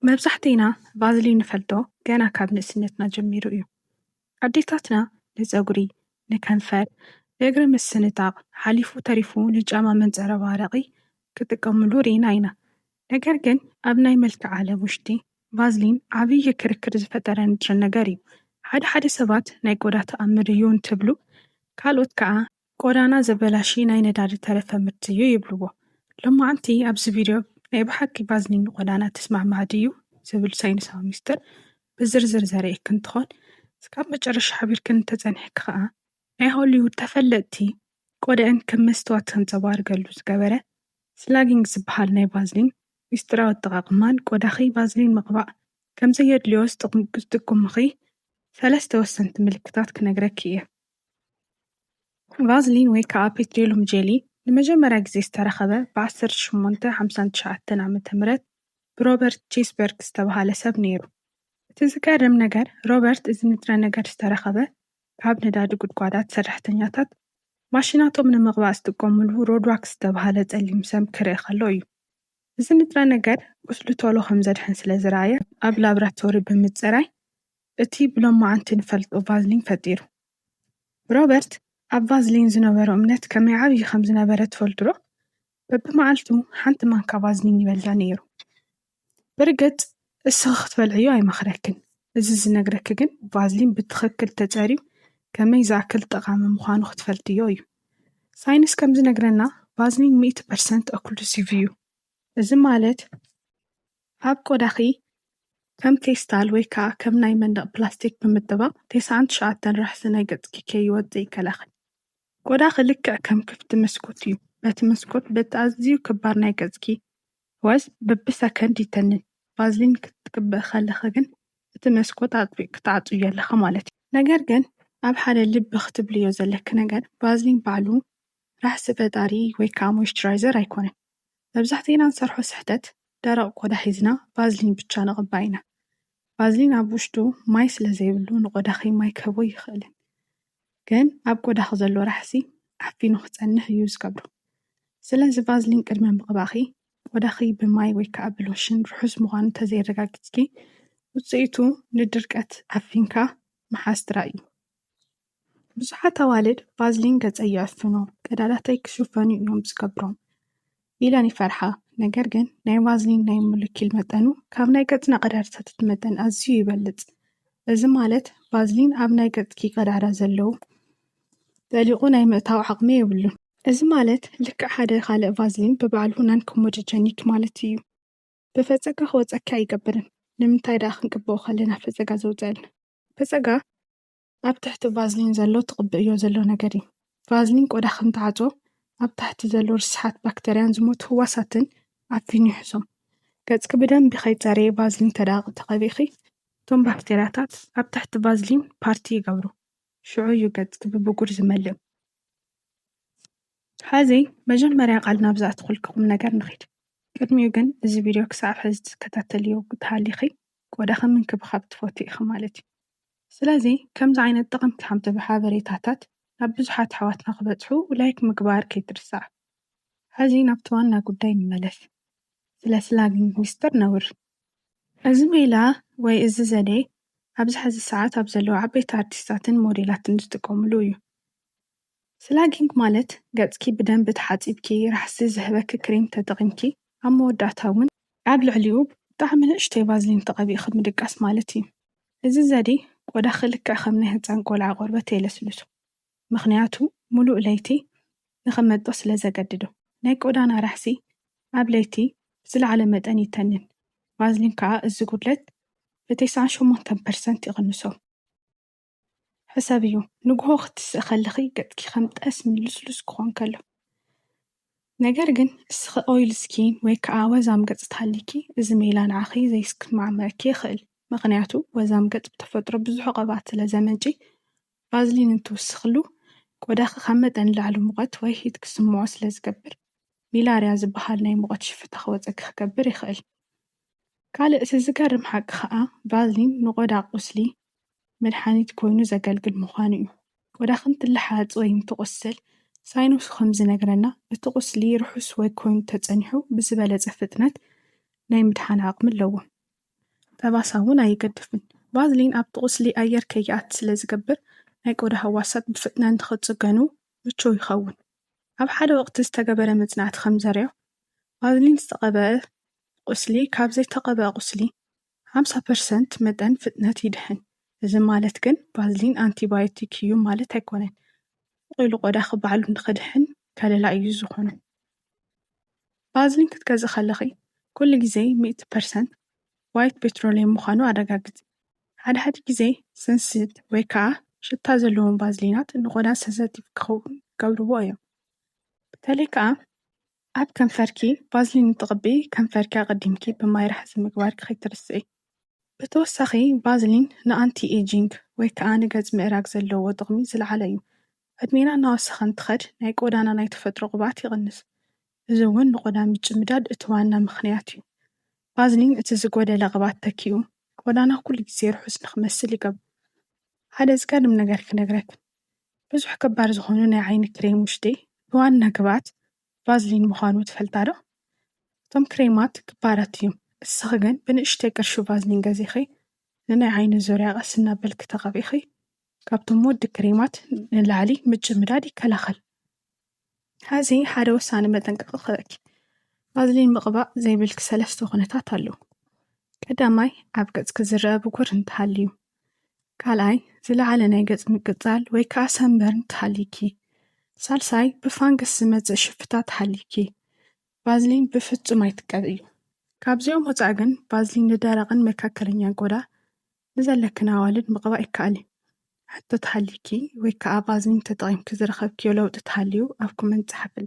መብዛሕቲና ቫዝሊን ንፈልጦ ገና ካብ ንእስነትና ጀሚሩ እዩ። ኣዴታትና ንፀጉሪ፣ ንከንፈር፣ ንእግሪ ምስንጣቕ ሓሊፉ ተሪፉ ንጫማ መንፀረባረቒ ክጥቀምሉ ርኢና ኢና። ነገር ግን ኣብ ናይ መልክዕ ዓለም ውሽጢ ቫዝሊን ዓብዪ ክርክር ዝፈጠረ ንጥረ ነገር እዩ። ሓደ ሰባት ናይ ቆዳ ተኣምር እዩ እንትብሉ፣ ካልኦት ከዓ ቆዳና ዘበላሹ ናይ ነዳዲ ተረፈ ምርት እዩ ይብልዎ። ሎማዓንቲ ኣብዚ ቪድዮ ናይ ብሓቂ ቫዝሊን ንቆዳና ተስማዕማዕ ድዩ ዝብል ሳይንሳዊ ሚስጥር ብዝርዝር ዘርእየክ እንትኾን እስካብ መጨረሻ ሓቢርክን እንተፀኒሕካ ከዓ ናይ ሆሊውድ ተፈለጥቲ ቆደአን ከም መስትዋት ከንፀባርቀሉ ዝገበረ ስላጊንግ ዝበሃል ናይ ቫዝሊን ሚስጥራዊ ኣጠቓቕማን ቆዳኺ ቫዝሊን ምቕባእ ከምዘየድልዮ ዝጥቁምኺ 3 ወሰንቲ ምልክታት ክነግረኪ እየ። ቫዝሊን ወይ ከዓ ፔትሮሊየም ጄሊ ንመጀመርያ ግዜ ዝተረኸበ ብ1859 ዓ.ም ብሮበርት ቼስበርግ ዝተባሃለ ሰብ ነይሩ። እቲ ዝገርም ነገር ሮበርት እዚ ንጥረ ነገር ዝተረኸበ ካብ ነዳዲ ጉድጓዳት ሰራሕተኛታት ማሽናቶም ንምቕባእ ዝጥቀምሉ ሮድዋክስ ዝተባሃለ ፀሊም ሰም ክርኢ ከሎ እዩ። እዚ ንጥረ ነገር ቁስሊ ቶሎ ከም ዘድሕን ስለ ዝረኣየ ኣብ ላብራቶሪ ብምፅራይ እቲ ብሎማዓንቲ ንፈልጦ ቫዝሊን ፈጢሩ። ሮበርት ኣብ ቫዝሊን ዝነበሮ እምነት ከመይ ዓብዪ ከም ዝነበረ ትፈልጡ ዶ? በብመዓልቱ ሓንቲ ማንካ ቫዝሊን ይበልዕ ነይሩ። ብርግፅ እስኺ ክትበልዕዮ ኣይመኽረክን። እዚ ዝነግረክ ግን ቫዝሊን ብትኽክል ተፀርዩ ከመይ ዝኣክል ጠቓሚ ምዃኑ ክትፈልጥዮ እዩ። ሳይንስ ከም ዝነግረና ቫዝሊን 100% ኦክሉሲቭ እዩ። እዚ ማለት ኣብ ቆዳኺ ከም ፌስታል ወይ ከዓ ከም ናይ መንደቕ ፕላስቲክ ብምጥባቕ 99 ራሕሲ ናይ ገፅኪ ከይወፅእ ይከላኸል። ቆዳኺ ልክዕ ከም ክፍቲ መስኮት እዩ። በቲ መስኮት በቲ ኣዝዩ ክባር ናይ ገፅኪ ወዝ በብሰከንድ ይተንን። ቫዝሊን ክትቅብእ ከለኻ ግን እቲ መስኮት ኣጥቢቅ ክትዓፅዮ ኣለኻ ማለት እዩ። ነገር ግን ኣብ ሓደ ልቢ ክትብልዮ ዘለክ ነገር ቫዝሊን ባዕሉ ራሕሲ ፈጣሪ ወይ ከዓ ሞይስቸራይዘር ኣይኮነን። መብዛሕቲና ንሰርሖ ስሕተት ደረቕ ቆዳ ሒዝና ቫዝሊን ብቻ ነቕባእ ኢና። ቫዝሊን ኣብ ውሽጡ ማይ ስለ ዘይብሉ ንቆዳኺ ማይ ክህቦ ይኽእልን፣ ግን ኣብ ቆዳኺ ዘሎ ራሕሲ ዓፊኑ ክፀንሕ እዩ ዝገብሮ። ስለዚ ቫዝሊን ቅድሚ ምቕባእኺ ቆዳኺ ብማይ ወይ ከዓ ብሎሽን ርሑስ ምዃኑ እንተዘይረጋጊፅኪ ውፅኢቱ ንድርቀት ዓፊንካ መሓዝ ጥራይ እዩ። ብዙሓት ኣዋልድ ቫዝሊን ገፀይ ይዕፍኖ፣ ቀዳዳተይ ክሽፈኑ እዮም ዝገብሮም ኢለን ይፈርሓ። ነገር ግን ናይ ቫዝሊን ናይ ሞለኪል መጠኑ ካብ ናይ ገፅና ቀዳዳታት መጠን ኣዝዩ ይበልፅ። እዚ ማለት ቫዝሊን ኣብ ናይ ገፅኪ ቀዳዳ ዘለዉ ጠሊቑ ናይ ምእታው ዓቕሚ የብሉን። እዚ ማለት ልክዕ ሓደ ካልእ ቫዝሊን ብባዕሉ ናን ኮሞዶጀኒክ ማለት እዩ። ብፈፀጋ ክወፀካ ኣይገብርን። ንምንታይ ዳ ክንቅብኦ ከለና ፈፀጋ ዘውፅአልና? ፈፀጋ ኣብ ትሕቲ ቫዝሊን ዘሎ ትቕብእዮ ዘሎ ነገር እዩ። ቫዝሊን ቆዳ ከም ተዓፅኦ ኣብ ታሕቲ ዘሎ ርስሓት ባክተርያን ዝሞቱ ህዋሳትን ዓፊኑ ይሕዞም። ገፅኪ ብደንቢ ከይፀረየ ቫዝሊን ተቐቢእኺ እቶም ባክተርያታት ኣብ ታሕቲ ቫዝሊን ፓርቲ ይገብሩ። ሽዑ እዩ ገፅኪ ብብጉር ዝመልእ። ሕዚ መጀመርያ ቃል ናብ ዝኣትኩልክኹም ነገር ንኺድ። ቅድሚኡ ግን እዚ ቪድዮ ክሳብ ሕዚ ትከታተልዮ እንተሃሊኺ ቆዳኺ ምንክብኻብ ትፈትዩ ኢኺ ማለት እዩ። ስለዚ ከምዚ ዓይነት ጠቐምቲ ሓንቲ ሓበሬታታት ናብ ብዙሓት ኣሕዋትና ክበፅሑ ላይክ ምግባር ከይትርሳዕ። ሕዚ ናብቲ ዋና ጉዳይ ንመለስ። ስለ ስላጊንግ ሚስጥር ነውሪ። እዚ ሜላ ወይ እዚ ዘዴ ኣብዚ ሕዚ ሰዓት ኣብ ዘለዉ ዓበይቲ ኣርቲስታትን ሞዴላትን ዝጥቀምሉ እዩ። ስላጊንግ ማለት ገፅኪ ብደንቢ ተሓፂብኪ ራሕሲ ዝህበኪ ክሬም ተጠቒምኪ ኣብ መወዳእታ እውን ኣብ ልዕሊኡ ብጣዕሚ ንእሽተይ ቫዝሊን ተቐቢእኺ ምድቃስ ማለት እዩ። እዚ ዘዴ ቆዳኺ ልክዕ ከም ናይ ህፃን ቆልዓ ቆርበት የለስልሱ። ምክንያቱ ሙሉእ ለይቲ ንኽመጦ ስለ ዘገድዶ። ናይ ቆዳና ራሕሲ ኣብ ለይቲ ዝለዓለ መጠን ይተንን። ቫዝሊን ከዓ እዚ ጉድለት ብ98% ይቕንሶ። ሕሰብ እዩ ንግሆ ክትስእ ከለኺ ገፅኪ ከም ጠስሚ ልስሉስ ክኾን ከሎ። ነገር ግን እስኺ ኦይል ስኪን ወይ ከዓ ወዛም ገፅ ተሃሊኪ እዚ ሜላ ንዓኺ ዘይስክማዕመዐኪ ይኽእል። ምክንያቱ ወዛም ገፅ ብተፈጥሮ ብዙሕ ቅብኣት ስለ ዘመንጪ ቫዝሊን እንትውስኽሉ ቆዳኺ ካብ መጠን ንላዕሊ ሙቐት ወይ ሂት ክስምዖ ስለ ዝገብር ሚላርያ ዝበሃል ናይ ሙቐት ሽፍታ ክወፀኪ ክገብር ይኽእል። ካልእ እቲ ዝገርም ሓቂ ከዓ ቫዝሊን ንቆዳ ቁስሊ መድሓኒት ኮይኑ ዘገልግል ምዃኑ እዩ። ቆዳኺ እንትለሓፅ ወይ እንትቁስል ሳይንሱ ከም ዝነግረና እቲ ቁስሊ ርሑስ ወይ ኮይኑ ተፀኒሑ ብዝበለፀ ፍጥነት ናይ ምድሓን ዓቕሚ ኣለዎ። ጠባሳ እውን ኣይገድፍን። ቫዝሊን ኣብቲ ቁስሊ ኣየር ከይኣቱ ስለ ዝገብር ናይ ቆዳ ህዋሳት ብፍጥነት ንኽጽገኑ ምቹው ይኸውን። ኣብ ሓደ ወቕቲ ዝተገበረ መጽናዕቲ ከም ዘርዮ ቫዝሊን ዝተቐብአ ቁስሊ ካብ ዘይተቐብአ ቁስሊ 50% መጠን ፍጥነት ይድሕን። እዚ ማለት ግን ቫዝሊን አንቲባዮቲክ እዩ ማለት ኣይኮነን። ኢሉ ቆዳ ክበዓሉ ንኽድሕን ከለላ እዩ ዝኾኑ። ቫዝሊን ክትገዝእ ከለኺ ኩሉ ግዜ 100% ዋይት ፔትሮሊየም ምዃኑ ኣረጋግጽ። ሓደ ግዜ ሰንሲድ ወይ ከዓ ሽታ ዘለዎም ቫዝሊናት ንቆዳ ሰንሰቲቭ ክኸውን ገብርዎ እዮም። በተለይ ከዓ ኣብ ከንፈርኪ ቫዝሊን እንትቕብኢ ከንፈርኪ ኣቐዲምኪ ብማይ ራሕሲ ምግባርኪ ከይትርስዒ። ብተወሳኺ ቫዝሊን ንኣንቲ ኤጂንግ ወይ ከዓ ንገጽ ምእራግ ዘለዎ ጥቕሚ ዝለዓለ እዩ። ዕድሜና እናወሰኸ እንትኸድ ናይ ቆዳና ናይ ተፈጥሮ ቅብኣት ይቕንስ። እዚ እውን ንቆዳ ምጭምዳድ እቲ ዋና ምኽንያት እዩ። ቫዝሊን እቲ ዝጎደለ ቅብኣት ተኪኡ ቆዳና ኩሉ ግዜ ርሑስ ንኽመስል ይገብር። ሓደ ዝገርም ነገር ክነግረክ፣ ብዙሕ ከባድ ዝኾኑ ናይ ዓይኒ ክሬም ውሽጢ ብዋና ግብኣት ቫዝሊን ምዃኑ ትፈልጣ ዶ? እቶም ክሬማት ክባራት እዮም። እስኺ ግን ብንእሽተይ ቅርሺ ቫዝሊን ገዚኺ ንናይ ዓይኒ ዙርያ ቀስ እናበልክ ተቐቢኺ ካብቶም ውድ ክሬማት ንላዕሊ ምጭምዳድ ይከላኸል። ሕዚ ሓደ ወሳኒ መጠንቀቂ ክበኪ። ቫዝሊን ምቕባእ ዘይብልክ 3 ኩነታት ኣለዉ። ቀዳማይ ኣብ ገጽኪ ዝረአ ብጉር እንተሃልዩ፣ ካልኣይ ዝለዓለ ናይ ገጽ ምቅጻል ወይ ከዓ ሰንበር እንተሃሊኪ፣ ሳልሳይ ብፋንገስ ዝመጽእ ሽፍታት ሃሊኪ ቫዝሊን ብፍጹም ኣይትቀብ እዩ። ካብዚኦም ወፃኢ ግን ቫዝሊን ንደረቕን መካከለኛን ቆዳ ንዘለክን ኣዋልድ ምቕባእ ይከኣል እዩ። ሕቶ ተሃሊኪ ወይ ከዓ ቫዝሊን ተጠቒምኪ ዝረኸብክዮ ለውጢ ተሃልዩ ኣብ ኮመንት ጻሕፍሊ።